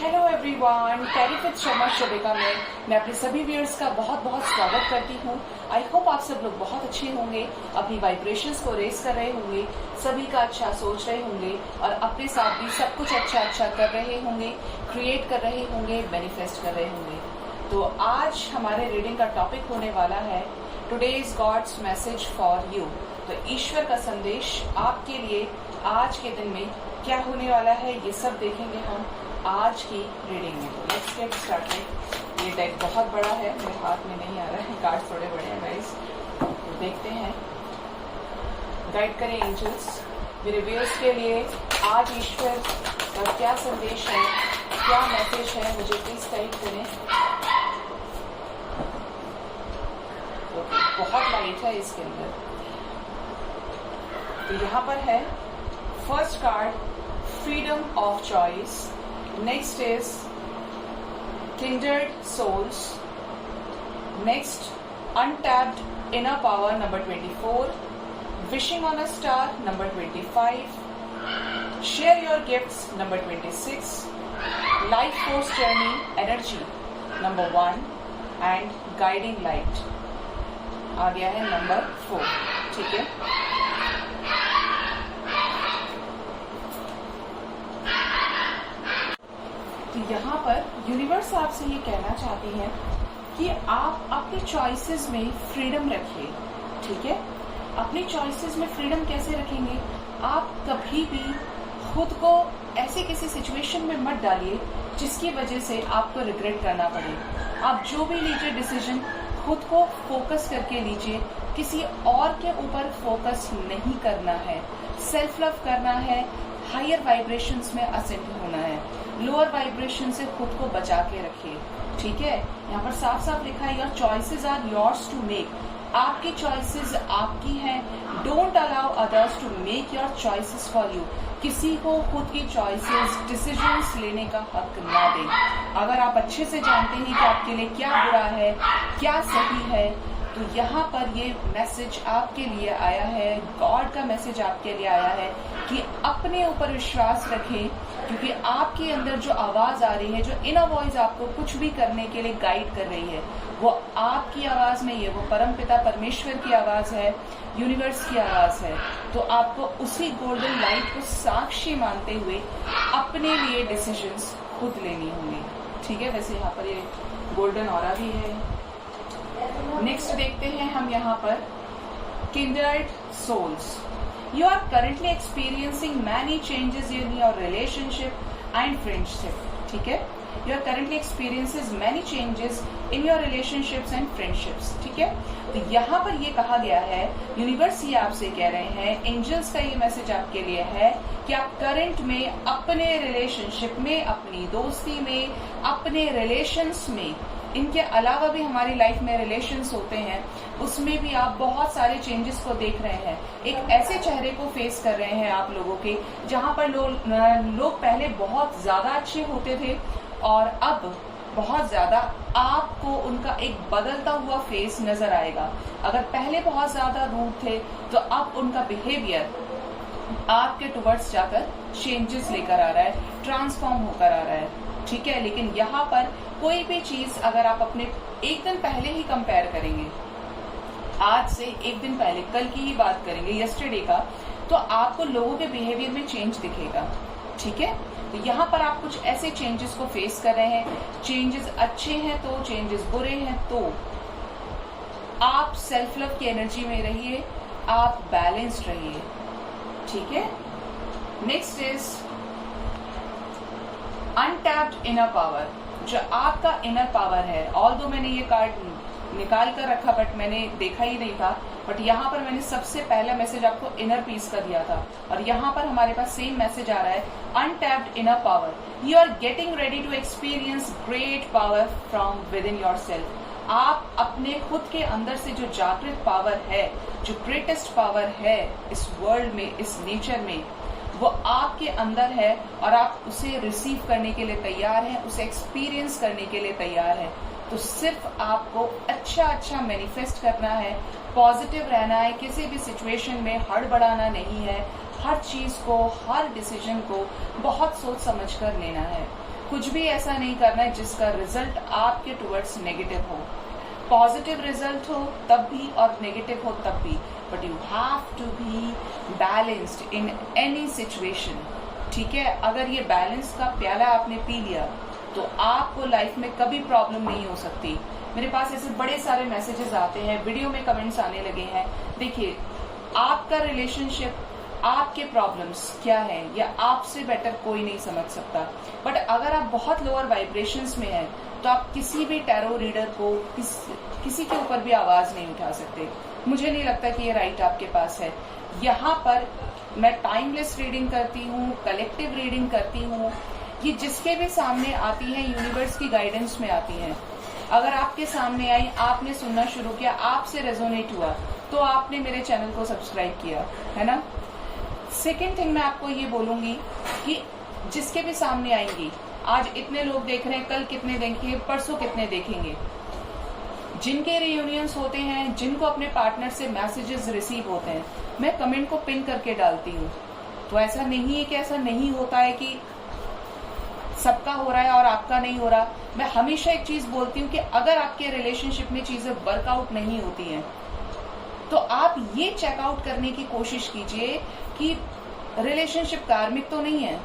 Hello everyone, टेरिफिट Sharma Shobhika में मैं अपने सभी व्यूअर्स का बहुत बहुत स्वागत करती हूँ। आई होप आप सब लोग बहुत अच्छे होंगे, अपनी वाइब्रेशंस को रेस कर रहे होंगे, सभी का अच्छा सोच रहे होंगे और अपने साथ भी सब कुछ अच्छा कर रहे होंगे, क्रिएट कर रहे होंगे, मैनिफेस्ट कर रहे होंगे। तो आज हमारे रीडिंग का टॉपिक होने वाला है today is God's message for you. तो ईश्वर का संदेश आपके लिए आज के दिन में क्या होने वाला है, ये सब देखेंगे हम आज की रीडिंग में। तो लेट्स गेट स्टार्टेड। ये डेक बहुत बड़ा है, मेरे हाथ में नहीं आ रहा है, कार्ड थोड़े बड़े हैं गाइस। तो देखते हैं, गाइड करें एंजल्स मेरे व्यूअर्स के लिए आज ईश्वर का क्या संदेश है, क्या मैसेज है, मुझे प्लीज गाइड करें। बहुत लाइट है इसके अंदर। तो यहाँ पर है first card freedom of choice, next is kindred souls, next untapped inner power number 24, wishing on a star number 25, share your gifts number 26, life force journey energy number 1 and guiding light आ गया है number 4। ठीक है, तो यहाँ पर universe आपसे ये कहना चाहती है कि आप अपने चॉइसेस में फ्रीडम रखिए। ठीक है, अपनी चॉइसेस में फ्रीडम कैसे रखेंगे? आप कभी भी खुद को ऐसे किसी सिचुएशन में मत डालिए जिसकी वजह से आपको रिग्रेट करना पड़े। आप जो भी लीजिए डिसीजन, खुद को फोकस करके लीजिए, किसी और के ऊपर फोकस नहीं करना है, सेल्फ लव करना है, हायर वाइब्रेशंस में असेंड होना है, लोअर वाइब्रेशन से खुद को बचा के रखिए। ठीक है, यहाँ पर साफ साफ लिखा है your choices are yours to make. आपकी चॉइसेस आपकी हैं। Don't allow others to make your choices for you. किसी को खुद की चॉइसेस डिसीजंस लेने का हक ना दें। अगर आप अच्छे से जानते हैं कि आपके लिए क्या बुरा है, क्या सही है, तो यहाँ पर ये मैसेज आपके लिए आया है, गॉड का मैसेज आपके लिए आया है कि अपने ऊपर विश्वास रखें, क्योंकि आपके अंदर जो आवाज आ रही है, जो इनर वॉइस आपको कुछ भी करने के लिए गाइड कर रही है, वो आपकी आवाज नहीं है, वो परमपिता परमेश्वर की आवाज है, यूनिवर्स की आवाज है। तो आपको उसी गोल्डन लाइट को साक्षी मानते हुए अपने लिए डिसीजंस खुद लेनी होंगी। ठीक है, वैसे यहाँ पर ये गोल्डन ऑरा भी है। नेक्स्ट देखते हैं हम यहाँ पर kindred souls. You are currently experiencing many changes in your relationship and friendship. ठीक है, You are currently experiences many changes in your relationships and friendships. ठीक है, तो यहाँ पर ये कहा गया है, यूनिवर्स ये आपसे कह रहे हैं, एंजल्स का ये मैसेज आपके लिए है कि आप करंट में अपने रिलेशनशिप में, अपनी दोस्ती में, अपने रिलेशंस में, इनके अलावा भी हमारी लाइफ में रिलेशंस होते हैं, उसमें भी आप बहुत सारे चेंजेस को देख रहे हैं। एक ऐसे चेहरे को फेस कर रहे हैं आप लोगों के, जहां पर लोग पहले बहुत ज्यादा अच्छे होते थे और अब बहुत ज्यादा आपको उनका एक बदलता हुआ फेस नजर आएगा। अगर पहले बहुत ज्यादा रूड थे तो अब उनका बिहेवियर आपके टुवर्ड्स जाकर चेंजेस लेकर आ रहा है, ट्रांसफॉर्म होकर आ रहा है। ठीक है, लेकिन यहाँ पर कोई भी चीज अगर आप अपने एक दिन पहले ही कंपेयर करेंगे, आज से एक दिन पहले, कल की ही बात करेंगे, यस्टरडे का, तो आपको लोगों के बिहेवियर में चेंज दिखेगा। ठीक है, तो यहाँ पर आप कुछ ऐसे चेंजेस को फेस कर रहे हैं। चेंजेस अच्छे हैं तो, चेंजेस बुरे हैं तो, आप सेल्फ लव की एनर्जी में रहिए, आप बैलेंस्ड रहिए। ठीक है, next is untapped inner power. जो आपका इनर पावर है, ऑल्दो मैंने ये कार्ड निकाल कर रखा बट मैंने देखा ही नहीं था, बट यहाँ पर मैंने सबसे पहला मैसेज आपको इनर पीस का दिया था और यहाँ पर हमारे पास सेम मैसेज आ रहा है, untapped inner power. You are getting ready to experience great power from within yourself. आप अपने खुद के अंदर से जो जागृत पावर है, जो ग्रेटेस्ट पावर है इस वर्ल्ड में, इस नेचर में, वो आपके अंदर है और आप उसे रिसीव करने के लिए तैयार हैं, उसे एक्सपीरियंस करने के लिए तैयार हैं। तो सिर्फ आपको अच्छा मैनिफेस्ट करना है, पॉजिटिव रहना है, किसी भी सिचुएशन में हड़बड़ाना नहीं है, हर चीज को, हर डिसीजन को बहुत सोच समझ कर लेना है। कुछ भी ऐसा नहीं करना है जिसका रिजल्ट आपके टुवर्ड्स नेगेटिव हो। पॉजिटिव रिजल्ट हो तब भी और नेगेटिव हो तब भी, but you have to be balanced in any situation. ठीक है, अगर ये बैलेंस का प्याला आपने पी लिया तो आपको लाइफ में कभी प्रॉब्लम नहीं हो सकती। मेरे पास ऐसे बड़े सारे मैसेजेस आते हैं, वीडियो में कमेंट्स आने लगे हैं। देखिए, आपका रिलेशनशिप, आपके प्रॉब्लम्स क्या है या आपसे बेटर कोई नहीं समझ सकता। बट अगर आप बहुत लोअर वाइब्रेशंस में हैं तो आप किसी भी टैरो रीडर को किसी के ऊपर भी आवाज नहीं उठा सकते। मुझे नहीं लगता कि ये राइट आपके पास है। यहाँ पर मैं टाइमलेस रीडिंग करती हूँ, कलेक्टिव रीडिंग करती हूँ। ये जिसके भी सामने आती है यूनिवर्स की गाइडेंस में आती हैं। अगर आपके सामने आई, आपने सुनना शुरू किया, आपसे रेजोनेट हुआ, तो आपने मेरे चैनल को सब्सक्राइब किया, है ना। सेकेंड थिंग मैं आपको ये बोलूंगी कि जिसके भी सामने आएंगी, आज इतने लोग देख रहे हैं, कल कितने देखेंगे, परसों कितने देखेंगे। जिनके रियूनियंस होते हैं, जिनको अपने पार्टनर से मैसेजेस रिसीव होते हैं, मैं कमेंट को पिन करके डालती हूँ। तो ऐसा नहीं है कि ऐसा नहीं होता है कि सबका हो रहा है और आपका नहीं हो रहा। मैं हमेशा एक चीज बोलती हूँ कि अगर आपके रिलेशनशिप में चीजें वर्कआउट नहीं होती हैं तो आप ये चेकआउट करने की कोशिश कीजिए कि रिलेशनशिप कार्मिक तो नहीं है,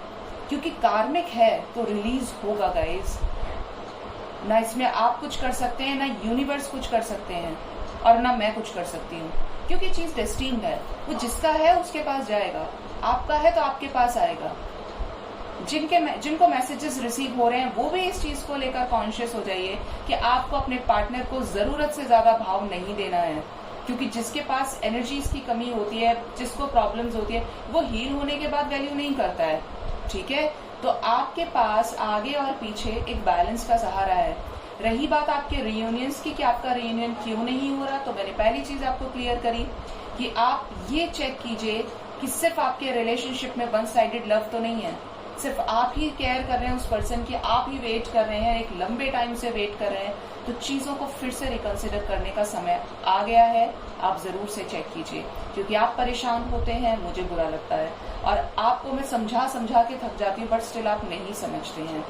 क्योंकि कार्मिक है तो रिलीज होगा गाइस। ना इसमें आप कुछ कर सकते हैं, ना यूनिवर्स कुछ कर सकते हैं, और ना मैं कुछ कर सकती हूँ, क्योंकि चीज डेस्टिन्ड है। वो जिसका है उसके पास जाएगा, आपका है तो आपके पास आएगा। जिनको मैसेजेस रिसीव हो रहे हैं वो भी इस चीज को लेकर कॉन्शियस हो जाइए कि आपको अपने पार्टनर को जरूरत से ज्यादा भाव नहीं देना है, क्योंकि जिसके पास एनर्जीज की कमी होती है, जिसको प्रॉब्लम्स होती है, वो हील होने के बाद वैल्यू नहीं करता है। ठीक है, तो आपके पास आगे और पीछे एक बैलेंस का सहारा है। रही बात आपके रियूनियंस की कि आपका रियूनियन क्यों नहीं हो रहा, तो मैंने पहली चीज आपको क्लियर करी कि आप ये चेक कीजिए कि सिर्फ आपके रिलेशनशिप में वन साइडेड लव तो नहीं है, सिर्फ आप ही केयर कर रहे हैं उस पर्सन की, आप ही वेट कर रहे हैं, एक लंबे टाइम से वेट कर रहे हैं। तो चीजों को फिर से रिकंसिडर करने का समय आ गया है। आप जरूर से चेक कीजिए, क्योंकि आप परेशान होते हैं, मुझे बुरा लगता है, और आपको मैं समझा समझा के थक जाती हूँ, बट स्टिल आप नहीं समझते हैं।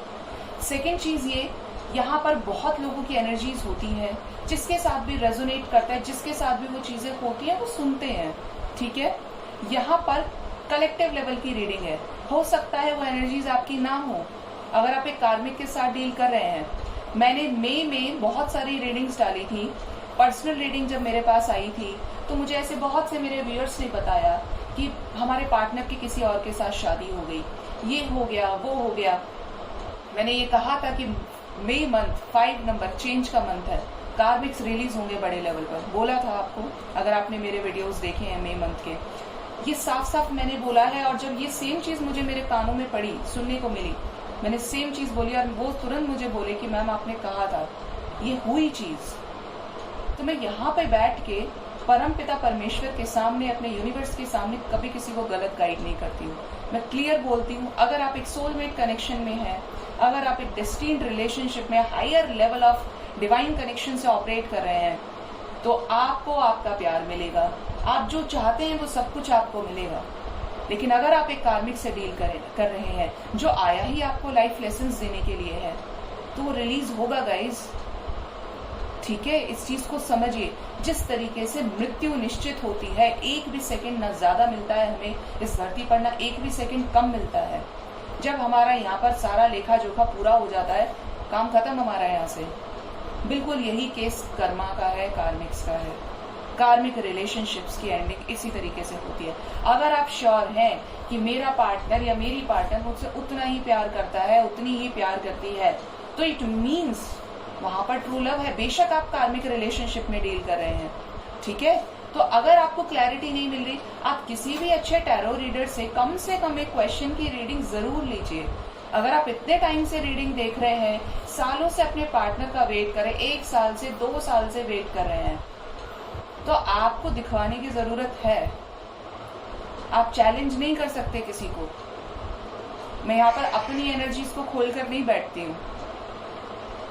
सेकेंड चीज ये, यहाँ पर बहुत लोगों की एनर्जीज होती है, जिसके साथ भी रेजोनेट करता है, जिसके साथ भी वो चीजें होती है, वो सुनते हैं। ठीक है, यहाँ पर कलेक्टिव लेवल की रीडिंग है। हो सकता है वो एनर्जीज आपकी ना हो। अगर आप एक कार्मिक के साथ डील कर रहे हैं, मैंने मई में बहुत सारी रीडिंग्स डाली थी। पर्सनल रीडिंग जब मेरे पास आई थी तो मुझे ऐसे बहुत से मेरे व्यूअर्स ने बताया कि हमारे पार्टनर की किसी और के साथ शादी हो गई, ये हो गया, वो हो गया। मैंने ये कहा था कि मई मंथ 5 नंबर चेंज का मंथ है, कार्मिक्स रिलीज होंगे बड़े लेवल पर। बोला था आपको, अगर आपने मेरे वीडियोस देखे हैं मई मंथ के, ये साफ साफ मैंने बोला है। और जब ये सेम चीज मुझे मेरे कानों में पड़ी, सुनने को मिली, मैंने सेम चीज बोली और वो तुरंत मुझे बोले कि मैम आपने कहा था, ये हुई चीज। तो मैं यहाँ पे बैठ के परम पिता परमेश्वर के सामने, अपने यूनिवर्स के सामने कभी किसी को गलत गाइड नहीं करती हूँ। मैं क्लियर बोलती हूँ, अगर आप एक सोलमेट कनेक्शन में हैं, अगर आप एक डेस्टिन्ड रिलेशनशिप में higher level of divine connection से ऑपरेट कर रहे हैं, तो आपको आपका प्यार मिलेगा। आप जो चाहते हैं वो सब कुछ आपको मिलेगा। लेकिन अगर आप एक कार्मिक से डील कर रहे हैं, जो आया ही आपको लाइफ लेसन्स देने के लिए है, तो वो रिलीज होगा गाइज। ठीक है, इस चीज को समझिए। जिस तरीके से मृत्यु निश्चित होती है, एक भी सेकंड ना ज्यादा मिलता है हमें इस धरती पर, ना एक भी सेकंड कम मिलता है। जब हमारा यहाँ पर सारा लेखा जोखा पूरा हो जाता है, काम खत्म हमारा यहाँ से। बिल्कुल यही केस कर्मा का है, कार्मिक्स का है। कार्मिक रिलेशनशिप्स की एंडिंग इसी तरीके से होती है। अगर आप श्योर हैं कि मेरा पार्टनर या मेरी पार्टनर मुझसे उतना ही प्यार करता है, उतनी ही प्यार करती है, तो इट मीन्स वहां पर ट्रू लव है। बेशक आप कार्मिक रिलेशनशिप में डील कर रहे हैं। ठीक है, तो अगर आपको क्लैरिटी नहीं मिल रही, आप किसी भी अच्छे टैरो रीडर से कम एक क्वेश्चन की रीडिंग जरूर लीजिए। अगर आप इतने टाइम से रीडिंग देख रहे हैं, सालों से अपने पार्टनर का वेट कर रहे हैं, 1 साल से 2 साल से वेट कर रहे हैं, तो आपको दिखवाने की जरूरत है। आप चैलेंज नहीं कर सकते किसी को। मैं यहाँ पर अपनी एनर्जीज को खोलकर नहीं बैठती हूँ।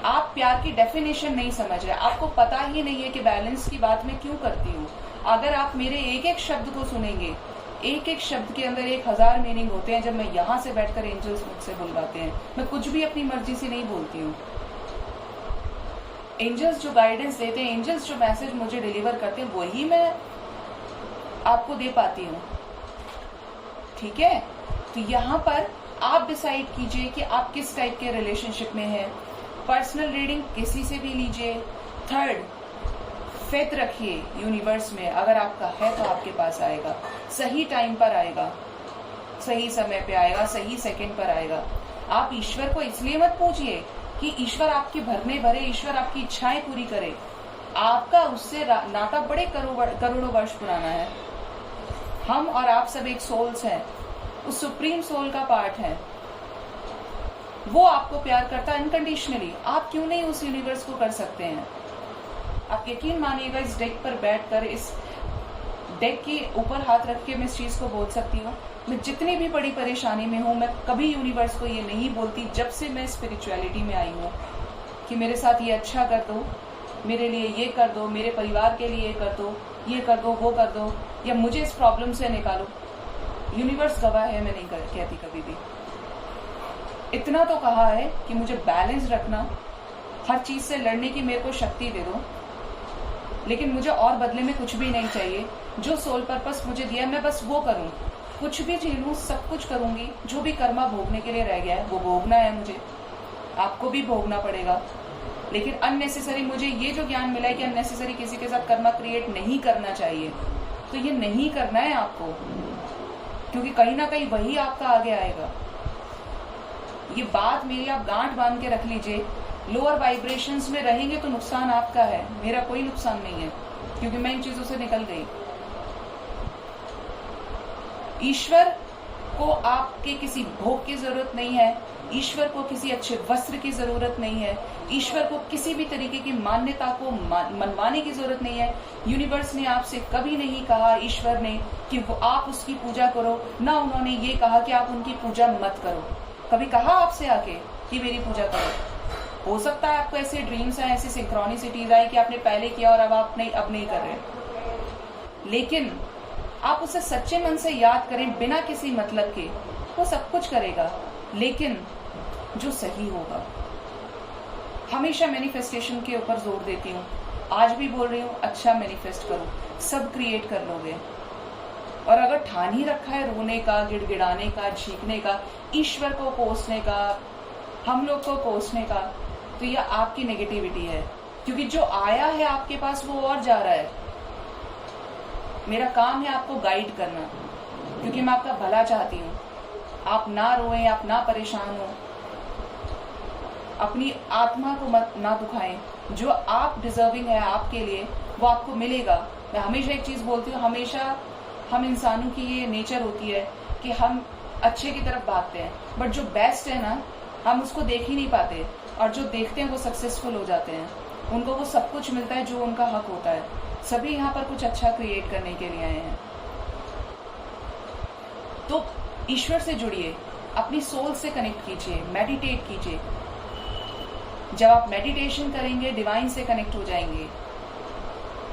आप प्यार की डेफिनेशन नहीं समझ रहे, आपको पता ही नहीं है कि बैलेंस की बात मैं क्यों करती हूँ। अगर आप मेरे एक एक शब्द को सुनेंगे एक एक शब्द के अंदर 1000 मीनिंग होते हैं। जब मैं यहाँ से बैठकर एंजल्स मुझसे बुलवाते हैं, मैं कुछ भी अपनी मर्जी से नहीं बोलती हूँ। एंजल्स जो गाइडेंस देते हैं, एंजल्स जो मैसेज मुझे डिलीवर करते हैं, वही मैं आपको दे पाती हूँ। ठीक है, तो यहाँ पर आप डिसाइड कीजिए कि आप किस टाइप के रिलेशनशिप में हैं। पर्सनल रीडिंग किसी से भी लीजिए। थर्ड, फेथ रखिए यूनिवर्स में। अगर आपका है तो आपके पास आएगा, सही टाइम पर आएगा, सही समय पे आएगा, सही सेकंड पर आएगा। आप ईश्वर को इसलिए मत पूछिए कि ईश्वर आपकी भरने भरे, ईश्वर आपकी इच्छाएं पूरी करे। आपका उससे नाता बड़े करोड़ों वर्ष पुराना है। हम और आप सब एक सोल्स हैं, उस सुप्रीम सोल का पार्ट है। वो आपको प्यार करता है अनकंडीशनली। आप क्यों नहीं उस यूनिवर्स को कर सकते हैं? आप यकीन मानिएगा, इस डेक पर बैठकर, इस डेक के ऊपर हाथ रख के मैं इस चीज को बोल सकती हूँ, मैं जितनी भी बड़ी परेशानी में हूँ, मैं कभी यूनिवर्स को ये नहीं बोलती जब से मैं स्पिरिचुअलिटी में आई हूँ कि मेरे साथ ये अच्छा कर दो, मेरे लिए ये कर दो, मेरे परिवार के लिए ये कर दो, ये कर दो, वो कर दो, या मुझे इस प्रॉब्लम से निकालो। यूनिवर्स गवाह है, मैं नहीं कहती कभी भी। इतना तो कहा है कि मुझे बैलेंस रखना, हर चीज से लड़ने की मेरे को शक्ति दे दो, लेकिन मुझे और बदले में कुछ भी नहीं चाहिए। जो सोल पर्पस मुझे दिया है, मैं बस वो करूं, कुछ भी झेलूं, सब कुछ करूंगी। जो भी कर्मा भोगने के लिए रह गया है वो भोगना है मुझे, आपको भी भोगना पड़ेगा। लेकिन अननेसेसरी, मुझे ये जो ज्ञान मिला है कि अननेसेसरी किसी के साथ कर्मा क्रिएट नहीं करना चाहिए, तो ये नहीं करना है आपको, क्योंकि कहीं ना कहीं वही आपका आगे आएगा। ये बात मेरी आप गांठ बांध के रख लीजिए। लोअर वाइब्रेशंस में रहेंगे तो नुकसान आपका है, मेरा कोई नुकसान नहीं है, क्योंकि मैं इन चीजों से निकल गई। ईश्वर को आपके किसी भोग की जरूरत नहीं है, ईश्वर को किसी अच्छे वस्त्र की जरूरत नहीं है, ईश्वर को किसी भी तरीके की मान्यता को मनवाने की जरूरत नहीं है। यूनिवर्स ने आपसे कभी नहीं कहा, ईश्वर ने, कि वो आप उसकी पूजा करो, ना उन्होंने ये कहा कि आप उनकी पूजा मत करो। कभी कहा आपसे आके कि मेरी पूजा करो? हो सकता है आपको ऐसे ड्रीम्स आए, ऐसी सिंक्रोनिसिटीज आए कि आपने पहले किया और अब नहीं कर रहे, लेकिन आप उसे सच्चे मन से याद करें, बिना किसी मतलब के। वो सब कुछ करेगा, लेकिन जो सही होगा। हमेशा मैनिफेस्टेशन के ऊपर जोर देती हूँ, आज भी बोल रही हूँ, अच्छा मैनिफेस्ट करो, सब क्रिएट कर लोगे। और अगर ठान ही रखा है रोने का, गिड़गिड़ाने का, छींकने का, ईश्वर को कोसने का, हम लोग को कोसने का, तो यह आपकी नेगेटिविटी है, क्योंकि जो आया है आपके पास वो और जा रहा है। मेरा काम है आपको गाइड करना, क्योंकि मैं आपका भला चाहती हूँ। आप ना रोएं, आप ना परेशान हो, अपनी आत्मा को मत ना दुखाएं। जो आप डिजर्विंग है आपके लिए, वो आपको मिलेगा। मैं हमेशा एक चीज बोलती हूँ, हमेशा हम इंसानों की ये नेचर होती है कि हम अच्छे की तरफ भागते हैं, बट जो बेस्ट है ना, हम उसको देख ही नहीं पाते, और जो देखते हैं वो सक्सेसफुल हो जाते हैं, उनको वो सब कुछ मिलता है जो उनका हक होता है। सभी यहाँ पर कुछ अच्छा क्रिएट करने के लिए आए हैं। तो ईश्वर से जुड़िए, अपनी सोल से कनेक्ट कीजिए, मेडिटेट कीजिए। जब आप मेडिटेशन करेंगे, डिवाइन से कनेक्ट हो जाएंगे।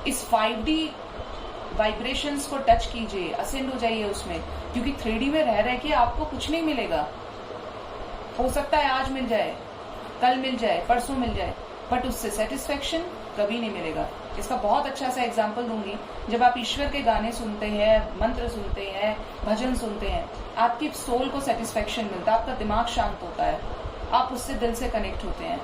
इस 5D वाइब्रेशंस को टच कीजिए, असेंड हो जाइए उसमें, क्योंकि 3D में रह के आपको कुछ नहीं मिलेगा। हो सकता है आज मिल जाए, कल मिल जाए, परसों मिल जाए, बट उससे सेटिस्फेक्शन कभी नहीं मिलेगा। इसका बहुत अच्छा सा एग्जाम्पल दूंगी। जब आप ईश्वर के गाने सुनते हैं, मंत्र सुनते हैं, भजन सुनते हैं, आपकी सोल को सेटिस्फेक्शन मिलता है, आपका दिमाग शांत होता है, आप उससे दिल से कनेक्ट होते हैं।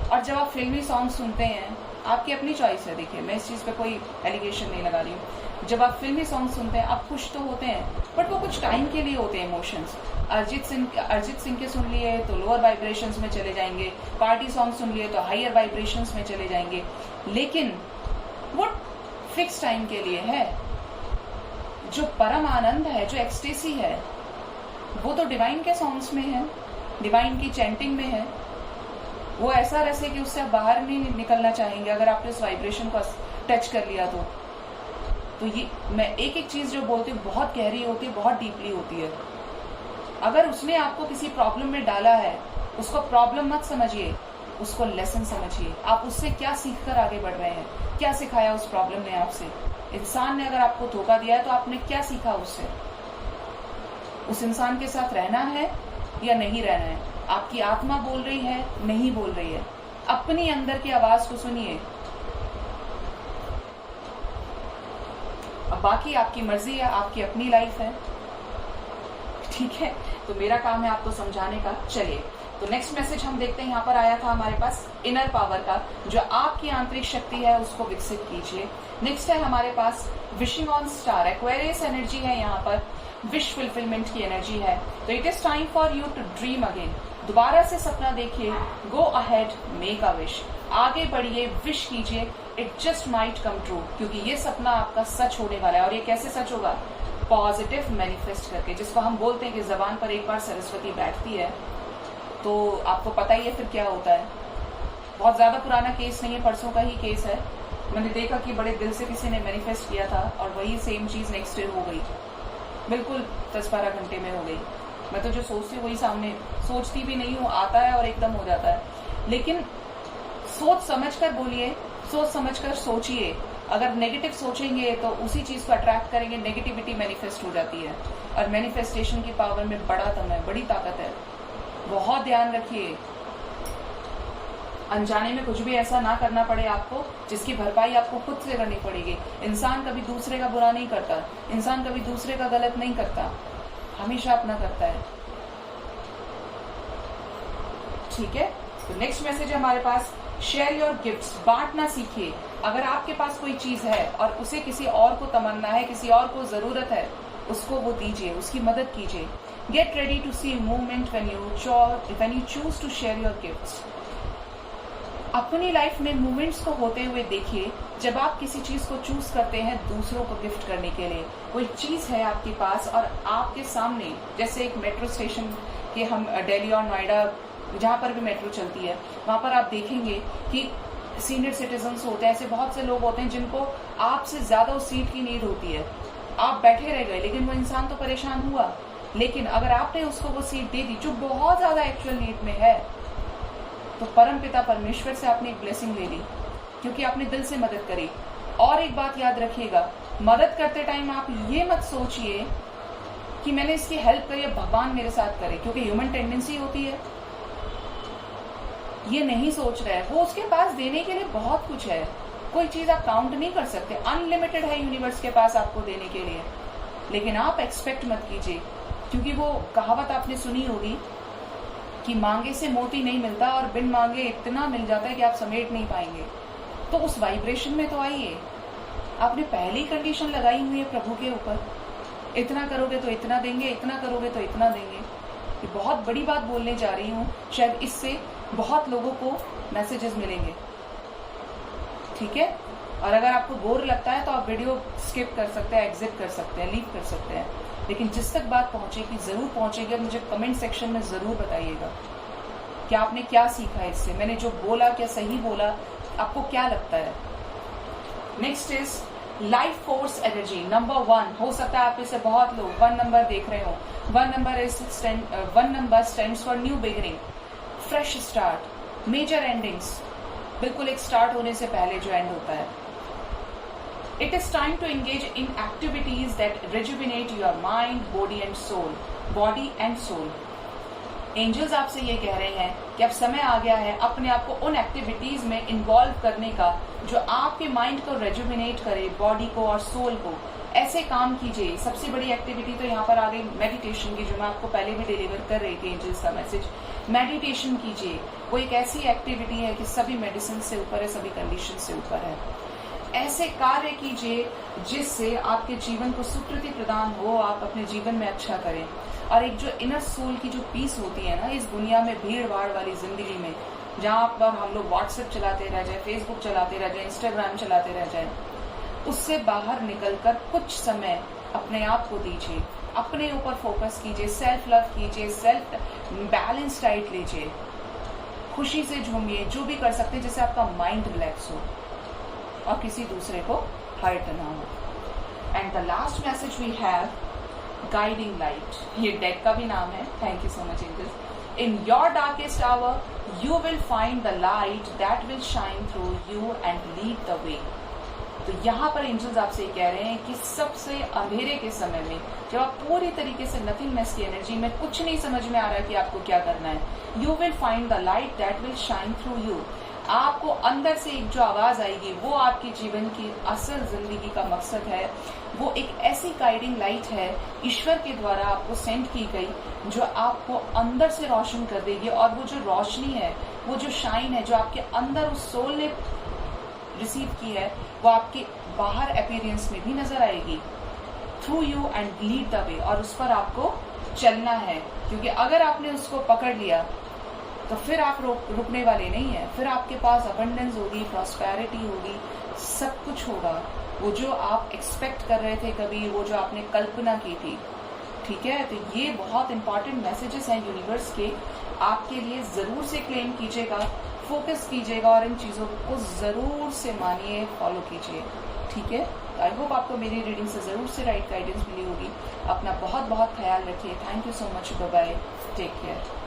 और जब आप फिल्मी सॉन्ग सुनते हैं, आपकी अपनी चॉइस है, देखिए मैं इस चीज पे कोई एलिगेशन नहीं लगा रही हूँ। जब आप फिल्मी सॉन्ग सुनते हैं, आप खुश तो होते हैं, बट वो कुछ टाइम के लिए होते हैं इमोशंस। अरिजीत सिंह के सुन लिए तो लोअर वाइब्रेशंस में चले जाएंगे, पार्टी सॉन्ग सुन लिए तो हायर वाइब्रेशंस में चले जाएंगे, लेकिन वो फिक्स टाइम के लिए है। जो परम आनंद है, जो एक्सटेसी है, वो तो डिवाइन के सॉन्ग्स में है, डिवाइन की चैंटिंग में है। वो ऐसा रस है कि उससे आप बाहर नहीं निकलना चाहेंगे अगर आपने उस वाइब्रेशन को टच कर लिया तो ये मैं एक एक चीज जो बोलती हूँ बहुत गहरी होती है, बहुत डीपली होती है। अगर उसने आपको किसी प्रॉब्लम में डाला है, उसको प्रॉब्लम मत समझिए, उसको लेसन समझिए। आप उससे क्या सीखकर आगे बढ़ रहे हैं, क्या सिखाया उस प्रॉब्लम ने आपसे, इंसान ने अगर आपको धोखा दिया है तो आपने क्या सीखा उससे? उस इंसान के साथ रहना है या नहीं रहना है? आपकी आत्मा बोल रही है, नहीं बोल रही है? अपनी अंदर की आवाज को सुनिए। अब बाकी आपकी मर्जी है, आपकी अपनी लाइफ है, ठीक है? तो मेरा काम है आपको समझाने का। चलिए, तो नेक्स्ट मैसेज हम देखते हैं। यहाँ पर आया था हमारे पास इनर पावर का, जो आपकी आंतरिक शक्ति है उसको विकसित कीजिए। नेक्स्ट है हमारे पास wishing on star, Aquarius energy है, यहाँ पर विश फुलफिलमेंट की एनर्जी है। तो it is time for you to dream again, दोबारा से सपना देखिए, go ahead, make a wish, आगे बढ़िए, विश कीजिए, it just might come true, क्योंकि ये सपना आपका सच होने वाला है। और ये कैसे सच होगा? पॉजिटिव मैनिफेस्ट करके, जिसको हम बोलते हैं कि जबान पर एक बार सरस्वती बैठती है तो आपको पता ही है फिर क्या होता है। बहुत ज्यादा पुराना केस नहीं है, परसों का ही केस है। मैंने देखा कि बड़े दिल से किसी ने मैनिफेस्ट किया था और वही सेम चीज नेक्स्ट डे हो गई, बिल्कुल 10-12 घंटे में हो गई। मैं तो जो सोचती हूँ वही सामने, सोचती भी नहीं हूँ, आता है और एकदम हो जाता है। लेकिन सोच समझ कर बोलिए, सोच समझ कर सोचिए। अगर नेगेटिव सोचेंगे तो उसी चीज को अट्रैक्ट करेंगे, नेगेटिविटी मैनिफेस्ट हो जाती है। और मैनिफेस्टेशन की पावर में बड़ा दम है, बड़ी ताकत है, बहुत ध्यान रखिए। अनजाने में कुछ भी ऐसा ना करना पड़े आपको जिसकी भरपाई आपको खुद से करनी पड़ेगी। इंसान कभी दूसरे का बुरा नहीं करता, इंसान कभी दूसरे का गलत नहीं करता, हमेशा अपना करता है, ठीक है? तो नेक्स्ट मैसेज है हमारे पास, शेयर योर गिफ्ट्स, बांटना सीखिए। अगर आपके पास कोई चीज है और उसे किसी और को तमन्ना है, किसी और को जरूरत है, उसको वो दीजिए, उसकी मदद कीजिए। Get ready to see movement when you choose to share your gifts. अपनी लाइफ में मूवमेंट्स को होते हुए देखिए। जब आप किसी चीज को चूज करते हैं दूसरों को गिफ्ट करने के लिए, कोई चीज है आपके पास और आपके सामने, जैसे एक मेट्रो स्टेशन के, हम दिल्ली और नोएडा जहां पर भी मेट्रो चलती है, वहां पर आप देखेंगे कि सीनियर सिटीजन्स होते हैं, ऐसे बहुत से लोग होते हैं जिनको आपसे ज्यादा उस सीट की नीड होती है। आप बैठे रह गए लेकिन वो इंसान तो परेशान हुआ, लेकिन अगर आपने उसको वो सीट दे दी जो बहुत ज्यादा एक्चुअल नीड में है, तो परम पिता परमेश्वर से आपने एक ब्लेसिंग ले ली, क्योंकि आपने दिल से मदद करी। और एक बात याद रखिएगा, मदद करते टाइम आप ये मत सोचिए कि मैंने इसकी हेल्प करी, अब भगवान मेरे साथ करे, क्योंकि ह्यूमन टेंडेंसी होती है, ये नहीं सोच रहा है। वो उसके पास देने के लिए बहुत कुछ है, कोई चीज आप काउंट नहीं कर सकते, अनलिमिटेड है यूनिवर्स के पास आपको देने के लिए। लेकिन आप एक्सपेक्ट मत कीजिए, क्योंकि वो कहावत आपने सुनी होगी कि मांगे से मोती नहीं मिलता और बिन मांगे इतना मिल जाता है कि आप समेट नहीं पाएंगे। तो उस वाइब्रेशन में तो आइए। आपने पहली कंडीशन लगाई हुई है प्रभु के ऊपर, इतना करोगे तो इतना देंगे, इतना करोगे तो इतना देंगे। ये बहुत बड़ी बात बोलने जा रही हूँ, शायद इससे बहुत लोगों को मैसेजेस मिलेंगे, ठीक है? और अगर आपको बोर लगता है तो आप वीडियो स्किप कर सकते हैं, एग्जिट कर सकते हैं, लीव कर सकते हैं, लेकिन जिस तक बात पहुंचेगी जरूर पहुंचेगी। मुझे कमेंट सेक्शन में जरूर बताइएगा कि आपने क्या सीखा है इससे, मैंने जो बोला क्या सही बोला, आपको क्या लगता है। Next is life force energy, number 1। हो सकता है आप में से बहुत लोग 1 नंबर देख रहे हो। 1 number stands for new beginning, fresh start, major endings, बिल्कुल एक स्टार्ट होने से पहले जो एंड होता है। It is time to engage in activities that rejuvenate your mind, body and soul. Angels आपसे ये कह रहे हैं कि अब समय आ गया है अपने आप को उन एक्टिविटीज में इन्वॉल्व करने का जो आपके माइंड को रेजुविनेट करे, बॉडी को और सोल को। ऐसे काम कीजिए। सबसे बड़ी एक्टिविटी तो यहाँ पर आ गई मेडिटेशन की, जो मैं आपको पहले भी डिलीवर कर रही थी एंजल्स का मैसेज। मेडिटेशन कीजिए, वो एक ऐसी एक्टिविटी है कि सभी मेडिसिन से ऊपर है, सभी कंडीशन से ऊपर है। ऐसे कार्य कीजिए जिससे आपके जीवन को सुकृति प्रदान हो, आप अपने जीवन में अच्छा करें। और एक जो इनर सोल की जो पीस होती है ना, इस दुनिया में भीड़ भाड़ वाली जिंदगी में, जहाँ पर हम लोग व्हाट्सएप चलाते रह जाए, फेसबुक चलाते रह जाए, इंस्टाग्राम चलाते रह जाए, उससे बाहर निकलकर कुछ समय अपने आप को दीजिए, अपने ऊपर फोकस कीजिए, सेल्फ लव कीजिए, सेल्फ बैलेंस डाइट लीजिए, खुशी से झूमिए, जो भी कर सकते हैं जिससे आपका माइंड रिलैक्स हो और किसी दूसरे को हर्ट ना हो। And the last message we have, guiding light. ये डेक का भी नाम है। Thank you so much angels. In your darkest hour you will find the light that will shine through you and lead the way. तो यहाँ पर angels आपसे कह रहे हैं कि सबसे अंधेरे के समय में, जब आप पूरी तरीके से नथिंगनेस की एनर्जी में, कुछ नहीं समझ में आ रहा है कि आपको क्या करना है, you will find the light that will shine through you. आपको अंदर से एक जो आवाज आएगी वो आपके जीवन की असल जिंदगी का मकसद है। वो एक ऐसी गाइडिंग लाइट है ईश्वर के द्वारा आपको सेंड की गई, जो आपको अंदर से रोशन कर देगी। और वो जो रोशनी है, वो जो शाइन है, जो आपके अंदर उस सोल ने रिसीव की है, वो आपके बाहर अपीयरेंस में भी नजर आएगी। Through you and lead the वे, और उस पर आपको चलना है। क्योंकि अगर आपने उसको पकड़ लिया तो फिर आप रुकने वाले नहीं है। फिर आपके पास अबंडेंस होगी, प्रॉस्पेरिटी होगी, सब कुछ होगा। वो जो आप एक्सपेक्ट कर रहे थे कभी, वो जो आपने कल्पना की थी, ठीक है। तो ये बहुत इंपॉर्टेंट मैसेजेस हैं यूनिवर्स के आपके लिए। जरूर से क्लेम कीजिएगा, फोकस कीजिएगा और इन चीजों को जरूर से मानिए, फॉलो कीजिए, ठीक है। आई होप आपको मेरी रीडिंग से जरूर से राइट गाइडेंस मिली होगी। अपना बहुत बहुत ख्याल रखिए। Thank you so much. Bye bye, take care.